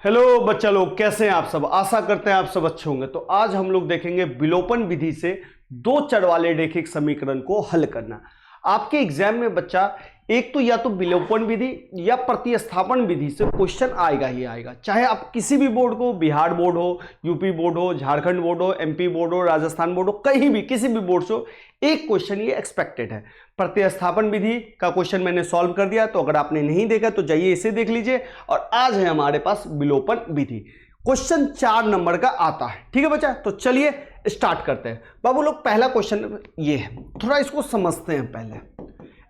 Hello बच्चा लोग, कैसे हैं आप सब। आशा करते हैं आप सब अच्छे होंगे। तो आज हम लोग देखेंगे विलोपन विधि से दो चर वाले रैखिक समीकरण को हल करना। आपके एग्जाम में बच्चा एक तो या तो विलोपन विधि या प्रतिस्थापन विधि से क्वेश्चन आएगा ही आएगा, चाहे आप किसी भी बोर्ड को, बिहार बोर्ड हो, यूपी बोर्ड हो, झारखंड बोर्ड हो, एमपी बोर्ड हो, राजस्थान बोर्ड हो, कहीं भी किसी भी बोर्ड से हो, एक क्वेश्चन ये एक्सपेक्टेड है। प्रतिस्थापन विधि का क्वेश्चन मैंने सॉल्व कर दिया, तो अगर आपने नहीं देखा तो जाइए इसे देख लीजिए। और आज है हमारे पास विलोपन विधि, क्वेश्चन 4 नंबर का आता है। ठीक है बच्चा, तो चलिए स्टार्ट करते हैं। बाबू लोग, पहला क्वेश्चन ये है, थोड़ा इसको समझते हैं पहले।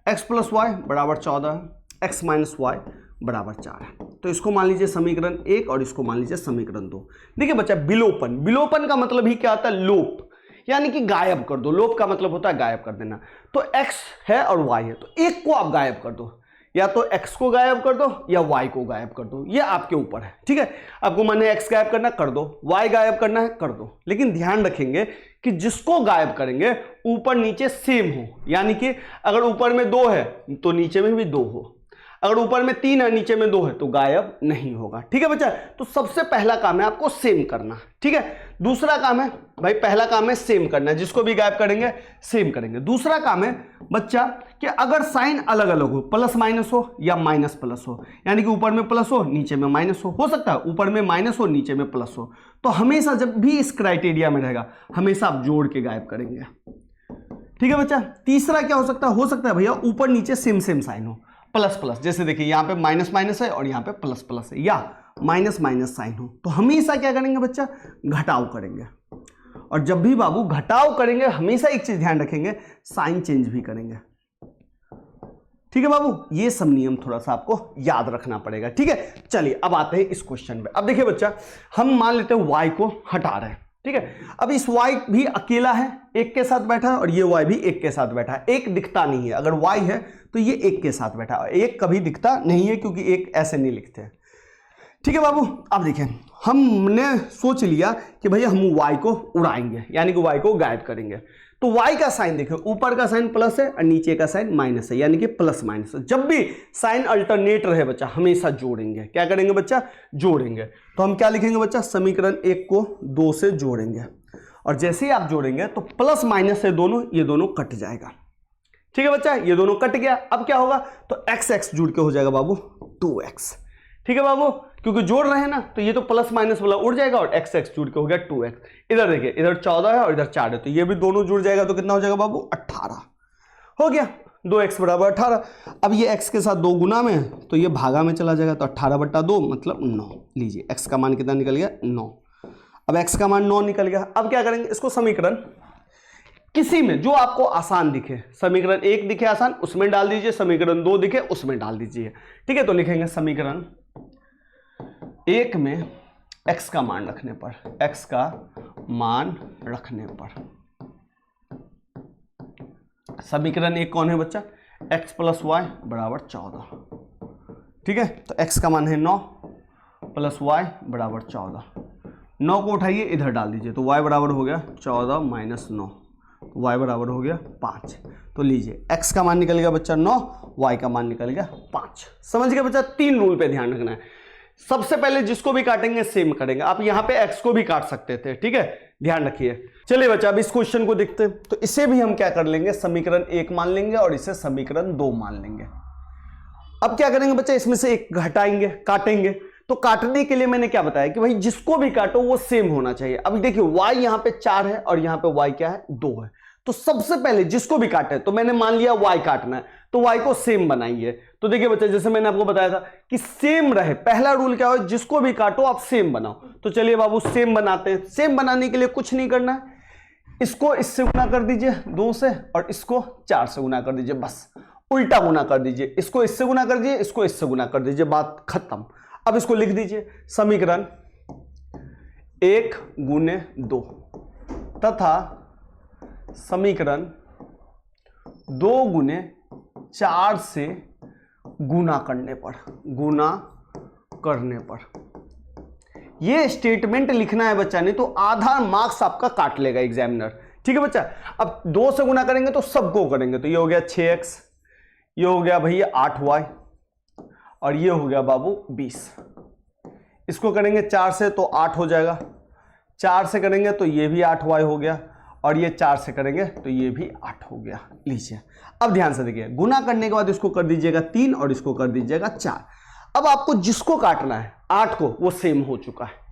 x प्लस वाई बराबर 14 है, x माइनस वाई बराबर 4 है। तो इसको मान लीजिए समीकरण 1 और इसको मान लीजिए समीकरण 2। देखिए बच्चा, विलोपन, विलोपन का मतलब ही क्या आता है? लोप, यानी कि गायब कर दो। लोप का मतलब होता है गायब कर देना। तो x है और y है, तो एक को आप गायब कर दो, या तो x को गायब कर दो या y को गायब कर दो, ये आपके ऊपर है। ठीक है, आपको माने x गायब करना कर दो, y गायब करना है कर दो, लेकिन ध्यान रखेंगे कि जिसको गायब करेंगे ऊपर नीचे सेम हो। यानी कि अगर ऊपर में 2 है तो नीचे में भी 2 हो, अगर ऊपर में 3 है नीचे में 2 है तो गायब नहीं होगा। ठीक है बच्चा, तो सबसे पहला काम है आपको सेम करना। ठीक है, दूसरा काम है भाई, पहला काम है सेम करना, जिसको भी गायब करेंगे सेम करेंगे। दूसरा काम है बच्चा कि अगर साइन अलग अलग हो, प्लस माइनस हो या माइनस प्लस हो, यानी कि ऊपर में प्लस हो नीचे में माइनस हो सकता है ऊपर में माइनस हो नीचे में प्लस हो, तो हमेशा जब भी इस क्राइटेरिया में रहेगा हमेशा आप जोड़ के गायब करेंगे। ठीक है बच्चा, तीसरा क्या हो सकता है भैया ऊपर नीचे सेम सेम साइन हो, प्लस प्लस, जैसे देखिए यहाँ पे माइनस माइनस है और यहाँ पे प्लस प्लस है, या माइनस माइनस साइन हो, तो हमेशा क्या करेंगे बच्चा? घटाव करेंगे। और जब भी बाबू घटाव करेंगे हमेशा एक चीज ध्यान रखेंगे, साइन चेंज भी करेंगे। ठीक है बाबू, ये सब नियम थोड़ा सा आपको याद रखना पड़ेगा। ठीक है, चलिए अब आते हैं इस क्वेश्चन पे। अब देखिए बच्चा, हम मान लेते हैं y को हटा रहे हैं। ठीक है, अब इस y भी अकेला है, एक के साथ बैठा है, और ये y भी एक के साथ बैठा है। एक दिखता नहीं है, अगर y है तो ये एक के साथ बैठा है, एक कभी दिखता नहीं है क्योंकि एक ऐसे नहीं लिखते। ठीक है बाबू, अब देखें, हमने सोच लिया कि भैया हम y को उड़ाएंगे, यानी कि y को गायब करेंगे। तो y का साइन देखो, ऊपर का साइन प्लस है और नीचे का साइन माइनस है, यानी कि प्लस माइनस। जब भी साइन अल्टरनेट रहे बच्चा हमेशा जोड़ेंगे। क्या करेंगे बच्चा? जोड़ेंगे। तो हम क्या लिखेंगे बच्चा? समीकरण 1 को 2 से जोड़ेंगे, और जैसे ही आप जोड़ेंगे तो प्लस माइनस से दोनों, ये दोनों कट जाएगा। ठीक है बच्चा, ये दोनों कट गया। अब क्या होगा? तो एक्स एक्स जुड़ के हो जाएगा बाबू 2x। ठीक है बाबू, क्योंकि जोड़ रहे हैं ना, तो ये तो प्लस माइनस वाला उड़ जाएगा और एक्स एक्स जुड़ के हो गया 2x। इधर देखिए, इधर 14 है और इधर 4 है, तो ये भी दोनों जुड़ जाएगा, तो कितना हो जाएगा बाबू? 18 हो गया। 2x बराबर 18। अब ये x के साथ 2 गुना में है तो ये भागा में चला जाएगा, तो 18/2 मतलब 9। लीजिए, x का मान कितना निकल गया? 9। अब x का मान 9 निकल गया। अब क्या करेंगे? इसको समीकरण किसी में जो आपको आसान दिखे, समीकरण 1 दिखे आसान उसमें डाल दीजिए, समीकरण 2 दिखे उसमें डाल दीजिए। ठीक है, तो लिखेंगे समीकरण 1 में x का मान रखने पर, x का मान रखने पर समीकरण 1 कौन है बच्चा? x प्लस वाई बराबर 14। ठीक है, तो x का मान है 9 प्लस वाई बराबर 14। 9 को उठाइए इधर डाल दीजिए, तो y बराबर हो गया 14 माइनस 9, तो y बराबर हो गया 5। तो लीजिए, x का मान निकल गया बच्चा 9, y का मान निकल गया 5। समझ गए बच्चा? 3 रूल पे ध्यान रखना है। सबसे पहले जिसको भी काटेंगे सेम करेंगे। आप यहां पे x को भी काट सकते थे। ठीक है, ध्यान रखिए। चलिए बच्चा, अब इस क्वेश्चन को देखते हैं। तो इसे भी हम क्या कर लेंगे? समीकरण 1 मान लेंगे और इसे समीकरण 2 मान लेंगे। अब क्या करेंगे बच्चा? इसमें से एक घटाएंगे, काटेंगे। तो काटने के लिए मैंने क्या बताया कि भाई जिसको भी काटो वो सेम होना चाहिए। अब देखिए, y यहां पे 4 है और यहां पे y क्या है? 2 है। तो सबसे पहले जिसको भी काटे, तो मैंने मान लिया y काटना है, तो y को सेम बनाइए। तो देखिए बच्चा, जैसे मैंने आपको बताया था कि सेम रहे, पहला रूल क्या हो? जिसको भी काटो आप सेम बनाओ। तो चलिए बाबू सेम बनाते हैं। सेम बनाने के लिए कुछ नहीं करना है, इसको इससे गुना कर दीजिए 2 से, और इसको 4 से गुना कर दीजिए, बस उल्टा गुना कर दीजिए। इसको इससे गुना कर दीजिए, इसको इससे गुना कर दीजिए, बात खत्म। अब इसको लिख दीजिए, समीकरण 1 गुने 2 तथा समीकरण 2 गुने 4 से गुना करने पर ये स्टेटमेंट लिखना है बच्चा, नहीं तो आधा मार्क्स आपका काट लेगा एग्जामिनर। ठीक है बच्चा, अब 2 से गुना करेंगे तो सबको करेंगे, तो ये हो गया 6x, ये हो गया भैया 8y, और ये हो गया बाबू 20। इसको करेंगे 4 से तो 8 हो जाएगा, 4 से करेंगे तो ये भी 8y हो गया, और ये 4 से करेंगे तो ये भी 8 हो गया। लीजिए अब ध्यान से देखिए, गुना करने के बाद इसको कर दीजिएगा 3 और इसको कर दीजिएगा 4। अब आपको जिसको काटना है 8 को, वो सेम हो चुका है।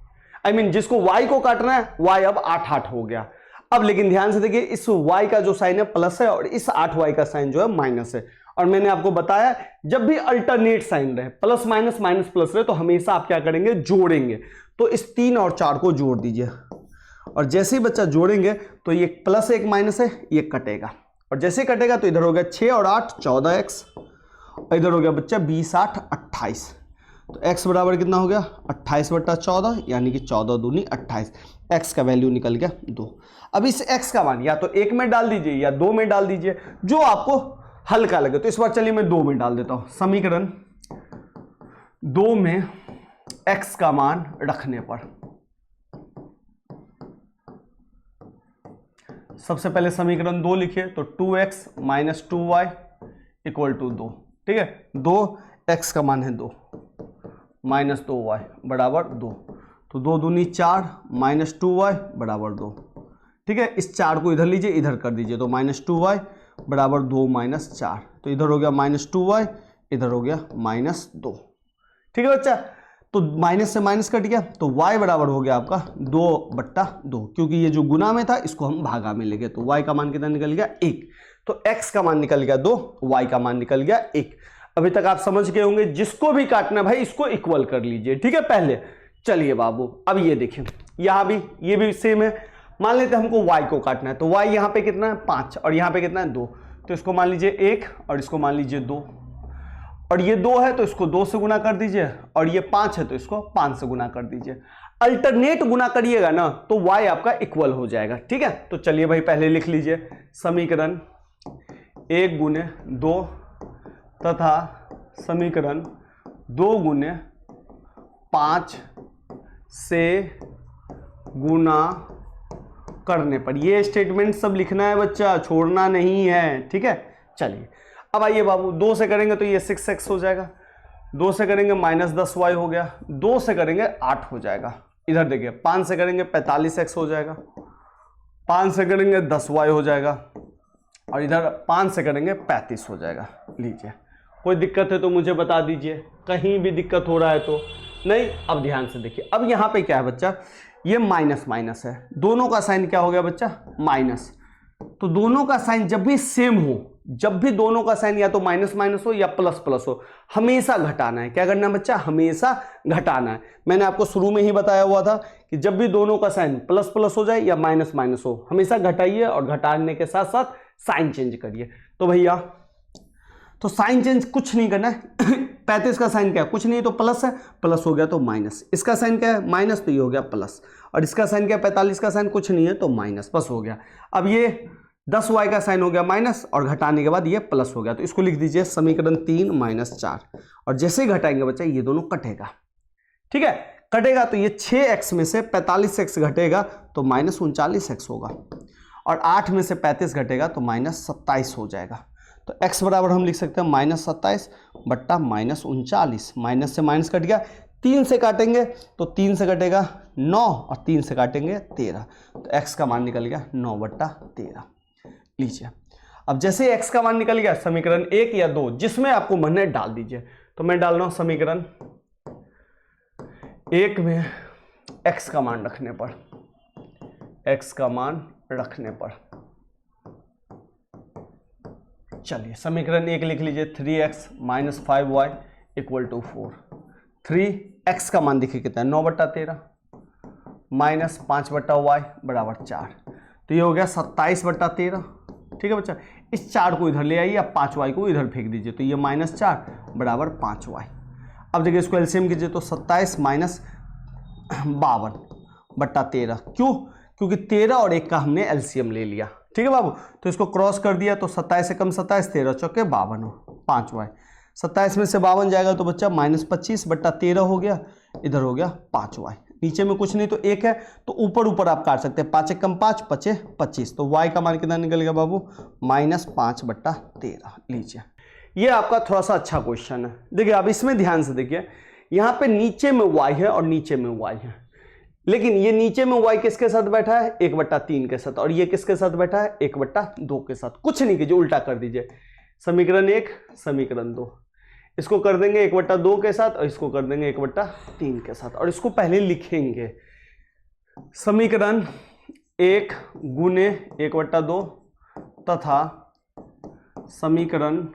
I mean, जिसको y को काटना है y अब 8 हो गया। अब लेकिन ध्यान से देखिए, इस y का जो साइन है प्लस है और इस 8y का साइन जो है माइनस है। और मैंने आपको बताया जब भी अल्टरनेट साइन रहे, प्लस माइनस माइनस प्लस रहे, तो हमेशा आप क्या करेंगे, जोड़ेंगे। तो इस 3 और 4 को जोड़ दीजिए, और जैसे ही बच्चा जोड़ेंगे तो ये प्लस एक माइनस है, ये कटेगा, और जैसे कटेगा तो इधर हो गया 6 और 8 14x, और इधर हो गया बच्चा 20 8 28। तो x बराबर कितना हो गया, 28/14, यानी कि 14 दूनी 28। x का वैल्यू निकल गया 2। अब इस x का मान या तो 1 में डाल दीजिए या 2 में डाल दीजिए, जो आपको हल्का लगे। तो इस बार चलिए मैं 2 में डाल देता हूं। समीकरण 2 में x का मान रखने पर सबसे पहले समीकरण 2 लिखिए, तो 2x minus 2y equal to 2। ठीक है, 2x का मान है 2 माइनस 2y बराबर 2। तो 2 दूनी 4 माइनस 2y बराबर 2। ठीक है, इस 4 को इधर लीजिए, इधर कर दीजिए, तो माइनस 2y बराबर 2 माइनस 4। तो इधर हो गया माइनस 2y, इधर हो गया माइनस 2। ठीक है बच्चा, तो माइनस से माइनस कट गया, तो y बराबर हो गया आपका 2/2, क्योंकि ये जो गुना में था इसको हम भागा में ले गए। तो y का मान कितना निकल गया, 1। तो x का मान निकल गया 2, y का मान निकल गया 1। अभी तक आप समझ गए होंगे, जिसको भी काटना भाई इसको इक्वल कर लीजिए। ठीक है, पहले चलिए बाबू, अब ये देखिए, यहाँ भी ये भी सेम है। मान लेते हैं हमको y को काटना है, तो y यहाँ पे कितना है 5 और यहाँ पे कितना है 2। तो इसको मान लीजिए 1 और इसको मान लीजिए 2, और ये 2 है तो इसको 2 से गुना कर दीजिए, और ये 5 है तो इसको 5 से गुना कर दीजिए। अल्टरनेट गुना करिएगा ना तो y आपका इक्वल हो जाएगा। ठीक है, तो चलिए भाई पहले लिख लीजिए, समीकरण 1 गुने 2 तथा समीकरण 2 गुने 5 से गुना करने पर। ये स्टेटमेंट सब लिखना है बच्चा, छोड़ना नहीं है। ठीक है, चलिए अब आइए बाबू, 2 से करेंगे तो ये 6x हो जाएगा, 2 से करेंगे माइनस 10y हो गया, 2 से करेंगे 8 हो जाएगा। इधर देखिए 5 से करेंगे 45x हो जाएगा, 5 से करेंगे 10y हो जाएगा, और इधर 5 से करेंगे 35 हो जाएगा। लीजिए, कोई दिक्कत है तो मुझे बता दीजिए, कहीं भी दिक्कत हो रहा है तो नहीं। अब ध्यान से देखिए, अब यहाँ पे क्या है बच्चा, ये माइनस माइनस है, दोनों का साइन क्या हो गया बच्चा, माइनस। तो दोनों का साइन जब भी सेम हो, जब भी दोनों का साइन या तो माइनस माइनस हो या प्लस प्लस हो, हमेशा घटाना है। क्या करना है बच्चा, हमेशा घटाना है। मैंने आपको शुरू में ही बताया हुआ था कि जब भी दोनों का साइन प्लस प्लस हो जाए या माइनस माइनस हो, हमेशा घटाइए, और घटाने के साथ साथ साइन चेंज करिए। तो भैया, तो साइन चेंज कुछ नहीं करना है। 35 का साइन क्या है, कुछ नहीं, तो प्लस है, प्लस हो गया तो माइनस। इसका साइन क्या है, माइनस, तो ये हो गया प्लस। और इसका साइन क्या है, 45 का साइन कुछ नहीं है तो माइनस, बस हो गया। अब ये 10y का साइन हो गया माइनस, और घटाने के बाद ये प्लस हो गया। तो इसको लिख दीजिए समीकरण 3 माइनस 4, और जैसे ही घटाएंगे बच्चा ये दोनों कटेगा। ठीक है, कटेगा तो ये 6x में से 45x घटेगा तो माइनस 39x होगा, और 8 में से 35 घटेगा तो माइनस 27 हो जाएगा। तो x बराबर हम लिख सकते हैं माइनस 27 बट्टा माइनस 39। माइनस से माइनस कट गया, 3 से काटेंगे तो 3 से कटेगा 9, और 3 से काटेंगे 13। तो x का मान निकल गया 9/13। लीजिए, अब जैसे x का मान निकल गया, समीकरण 1 या 2 जिसमें आपको मन है डाल दीजिए। तो मैं डाल रहा हूं समीकरण 1 में x का मान रखने पर, x का मान रखने पर, चलिए समीकरण 1 लिख लीजिए, 3x minus 5y equal to 4। 3x का मान देखिए कितना है, 9/13 माइनस 5/y बराबर 4। तो ये हो गया 27/13। ठीक है बच्चा, इस 4 को इधर ले आइए, आप 5y को इधर फेंक दीजिए, तो ये -4 बराबर 5y। अब देखिए इसको एलसीएम कीजिए, तो 27 माइनस 52/13। क्यों, क्योंकि 13 और 1 का हमने एलसीएम ले लिया। ठीक है बाबू, तो इसको क्रॉस कर दिया, तो 27 से कम 27, 13 चौके 52 हो, 5y। 27 में से 52 जाएगा तो बच्चा -25/13 हो गया, इधर हो गया 5y। नीचे में कुछ नहीं तो 1 है, तो ऊपर ऊपर आप काट सकते हैं, 5 कम 5, 5 25। तो y का मान कितना निकल गया बाबू, -5/13। लीजिए, ये आपका थोड़ा सा अच्छा क्वेश्चन है। देखिए अब इसमें ध्यान से देखिए, यहाँ पे नीचे में y है और नीचे में y है, लेकिन ये नीचे में y किसके साथ बैठा है, 1/3 के साथ, और ये किसके साथ बैठा है, 1/2 के साथ। कुछ नहीं कीजिए, उल्टा कर दीजिए, समीकरण 1 समीकरण 2, इसको कर देंगे 1/2 के साथ और इसको कर देंगे 1/3 के साथ, और इसको पहले लिखेंगे समीकरण 1 गुने 1/2 तथा समीकरण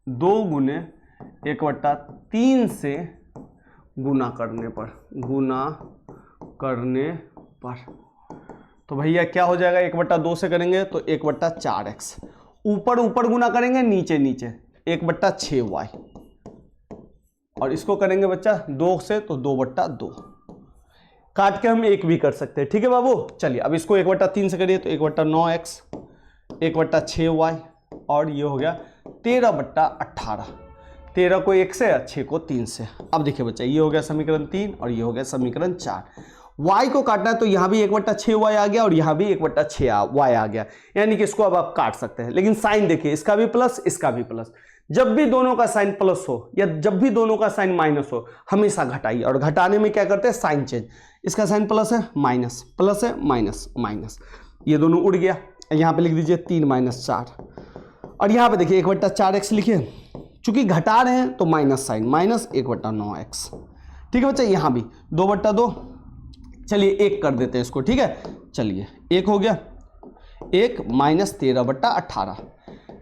2 गुने 1/3 से गुना करने पर, तो भैया क्या हो जाएगा, 1/2 से करेंगे तो 1/4x, ऊपर ऊपर गुना करेंगे नीचे नीचे 1/6y, और इसको करेंगे बच्चा 2 से तो 2/2, काट के हम 1 भी कर सकते हैं, ठीक है बाबू। चलिए अब इसको 1/3 से करिए तो 1/9x 1/6y, और ये हो गया 13/18, 13 को 1 से, 6 को 3 से। अब देखिए बच्चा, ये हो गया समीकरण 3 और ये हो गया समीकरण 4। y को काटना है तो यहाँ भी 1/6y आ गया और यहाँ भी 1/6y आ गया, यानी कि इसको अब आप काट सकते हैं। लेकिन साइन देखिए, इसका भी प्लस इसका भी प्लस, जब भी दोनों का साइन प्लस हो या जब भी दोनों का साइन माइनस हो हमेशा घटाइए, और घटाने में क्या करते हैं, साइन चेंज। इसका साइन प्लस है माइनस, प्लस है माइनस, माइनस, ये दोनों उड़ गया। यहाँ पे लिख दीजिए 3 - 4, और यहाँ पे देखिए 1/4x लिखिए, चूंकि घटा रहे हैं तो माइनस साइन, माइनस 1/9x, ठीक है बच्चा। यहाँ भी 2/2, चलिए 1 कर देते हैं इसको, ठीक है। चलिए 1 हो गया, 1 - 13/18।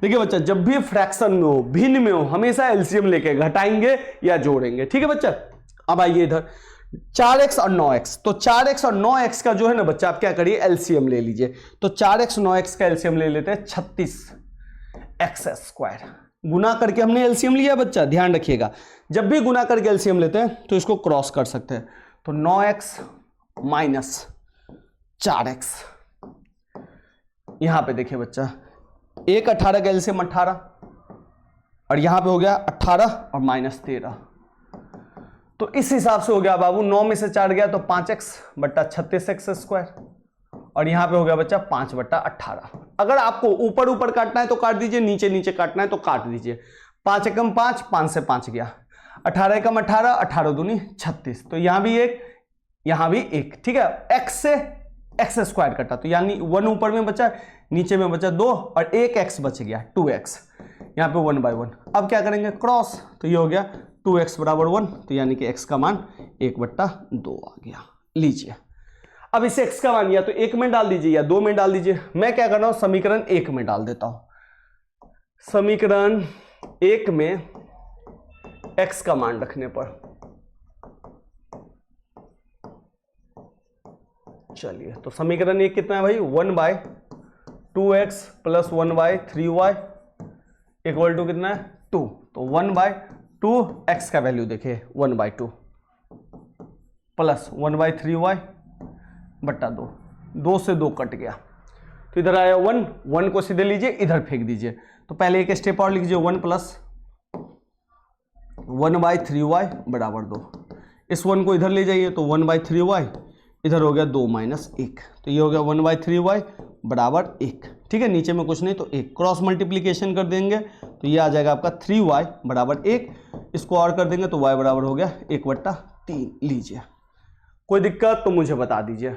देखिए बच्चा, जब भी फ्रैक्शन में हो, भिन्न में हो, हमेशा एलसीएम लेके घटाएंगे या जोड़ेंगे, ठीक है बच्चा। अब आइए इधर 4x और 9x, तो 4x और 9x का जो है ना बच्चा, आप क्या करिए, एलसीएम ले लीजिए। तो 4x 9x का एलसीएम ले लेते हैं 36x²। गुना करके हमने एलसीएम लिया बच्चा, ध्यान रखिएगा, जब भी गुना करके एलसीएम लेते हैं तो इसको क्रॉस कर सकते हैं। तो 9x - 4x, यहां पे देखिए बच्चा 1/18 का एलसीएम 18, और यहां पे हो गया 18 और -13, तो इस हिसाब से हो गया बाबू, 9 में से 4 गया तो 5x/36x², और यहां पे हो गया बच्चा 5/18। अगर आपको ऊपर ऊपर काटना है तो काट दीजिए, नीचे नीचे काटना है तो काट दीजिए। 5 एकम 5, 5 से 5 गया, 18 एकम 18, 18 दूनी 36, तो यहां भी 1, यहां भी 1, ठीक है। x से x² कटा, तो यानी 1 ऊपर में बचा, नीचे में बचा 2, और 1x बच गया 2x, यहाँ पे 1/1। अब क्या करेंगे, क्रॉस, तो ये हो गया 2x = 1, तो यानी कि x का मान 1/2 आ गया। लीजिए अब इसे x का मान या तो 1 में डाल दीजिए या 2 में डाल दीजिए। मैं क्या कर रहा हूं, समीकरण 1 में डाल देता हूं। समीकरण 1 में x का मान रखने पर, चलिए तो समीकरण 1 कितना है भाई, 1/2x + 1/3y = कितना है, 2, तो 1/2 x का वैल्यू देखिए 1/2 प्लस 1/3y/2, 2 से 2 कट गया, तो इधर आया 1, 1 को सीधे लीजिए, इधर फेंक दीजिए। तो पहले एक स्टेप और लीजिए, 1 + 1/3y = 2, इस 1 को इधर ले जाइए तो 1/3y, इधर हो गया 2 - 1, तो ये हो गया 1/3y = 1, ठीक है। नीचे में कुछ नहीं तो 1, क्रॉस मल्टीप्लीकेशन कर देंगे तो ये आ जाएगा आपका 3y = 1, इसको और कर देंगे तो y बराबर हो गया 1/3। लीजिए, कोई दिक्कत तो मुझे बता दीजिए।